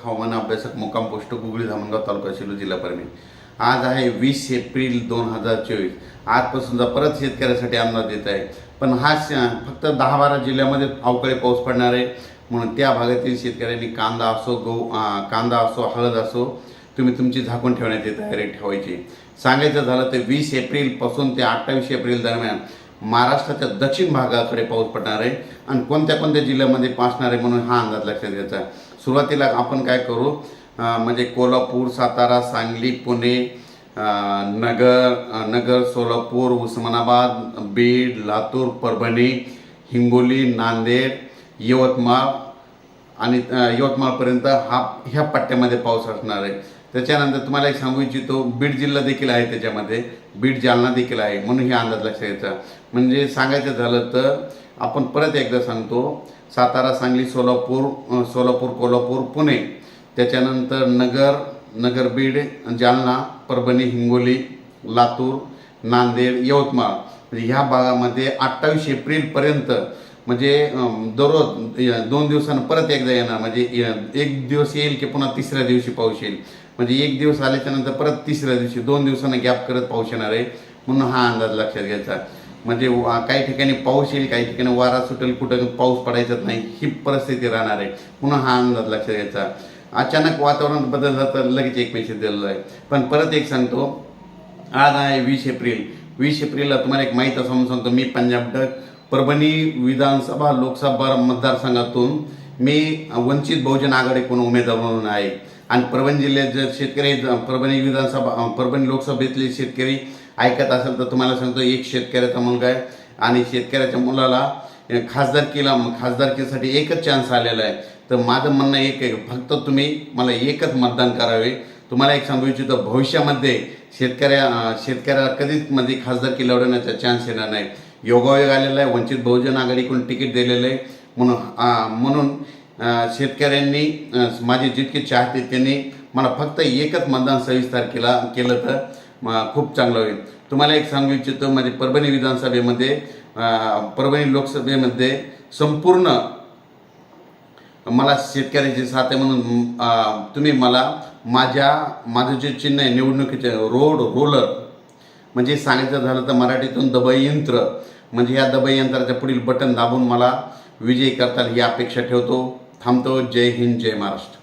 हवामान अभ्यासक मुक्काम पोस्ट गुगळी धामणगाव तालुका शिरूर जिल्हा परभणी। आज आहे 20 एप्रिल 2024। आजपासूनचा परत शेतकऱ्यासाठी अंदाज देत आहे, पण हा फक्त 10-12 जिल्ह्यामध्ये अवकाळी पाऊस पडणार आहे। म्हणून त्या भागातील शेतकऱ्यांनी कांदा असो कांदा असो हळद असो तुम्ही तुमची झाकून ठेवण्याची तयारी ठेवायची। सांगायचं झालं तर 20 एप्रिल पासून ते 28 एप्रिल दरम्यान महाराष्ट्राच्या दक्षिण भागाकडे पाऊस पडणार आहे आणि कोणत्या कोणत्या जिल्ह्यामध्ये पासणार आहे म्हणून हा अंदाज लक्षात घ्यायचा। सुरुवातीला आपण काय करू, म्हणजे कोल्हापूर, सातारा, सांगली, पुणे, नगर, सोलापूर, उस्मानाबाद, बीड, लातूर, परभणी, हिंगोली, नांदेड, यवतमाळ आणि यवतमाळपर्यंत ह्या पट्ट्यामध्ये पाऊस असणार आहे। त्याच्यानंतर तुम्हाला एक सांगू इच्छितो, बीड जिल्हा देखील आहे, त्याच्यामध्ये बीड, जालना देखील आहे, म्हणून हे अंदाज लक्षात घ्यायचा। म्हणजे सांगायचं झालं तर आपण परत एकदा सांगतो, सातारा, सांगली, सोलापूर, कोल्हापूर, पुणे, त्याच्यानंतर नगर, बीड, जालना, परभणी, हिंगोली, लातूर, नांदेड, यवतमाळ, म्हणजे ह्या भागामध्ये 28 एप्रिलपर्यंत म्हणजे दररोज 2 दिवसांना परत एकदा येणार। म्हणजे एक दिवस येईल की पुन्हा तिसऱ्या दिवशी पाऊस येईल, म्हणजे एक दिवस आल्याच्या नंतर परत तिसऱ्या दिवशी 2 दिवसांना गॅप करत पाऊस येणार आहे, म्हणून हा अंदाज लक्षात घ्यायचा। म्हणजे काही ठिकाणी पाऊस येईल, काही ठिकाणी वारा सुटेल, कुठं पाऊस पडायचाच नाही, ही परिस्थिती राहणार आहे, म्हणून हा अंदाज लक्षात घ्यायचा। अचानक वातावरण बदललं तर लगेच एक मेसेज दिलेला आहे। पण परत एक सांगतो, आज आहे 20 एप्रिल। 20 एप्रिलला तुम्हाला एक माहीत असं सांगतो, मी पंजाब डक परभणी विधानसभा लोकसभा मतदारसंघातून मी वंचित बहुजन आघाडीकडून उमेदवार म्हणून आहे आणि परभणी जिल्ह्यात जर शेतकरी परभणी लोकसभेतले शेतकरी ऐकत असेल तर तुम्हाला सांगतो, एक शेतकऱ्याचा मुलगा आहे आणि शेतकऱ्याच्या मुलाला खासदारकीसाठी एकच चान्स आलेला आहे। तर माझं म्हणणं एक आहे, फक्त तुम्ही मला एकच मतदान करावे। तुम्हाला एक सांगू इच्छितो, भविष्यामध्ये शेतकऱ्याला कधीच म्हणजे खासदारकी लढवण्याचा चान्स येणार नाही। योगायोग आलेला आहे, वंचित बहुजन आघाडीकडून तिकीट दिलेलं आहे, म्हणून शेतकऱ्यांनी माझे जितके चाहते त्यांनी मला फक्त एकच मतदान 26 तारखेला केलं तर खूप चांगलं होईल। तुम्हाला एक सांगू इच्छितो, म्हणजे परभणी विधानसभेमध्ये परभणी लोकसभेमध्ये संपूर्ण मला शेतकऱ्याची साथ आहे, म्हणून तुम्ही मला माझं जे चिन्ह आहे निवडणुकीचे रोलर, म्हणजे सांगायचं झालं तर मराठीतून दबाई यंत्र, म्हणजे ह्या दबाई यंत्राच्या पुढील बटन दाबून मला विजयी करताल ही अपेक्षा ठेवतो। थांबतो। जय हिंद, जय महाराष्ट्र।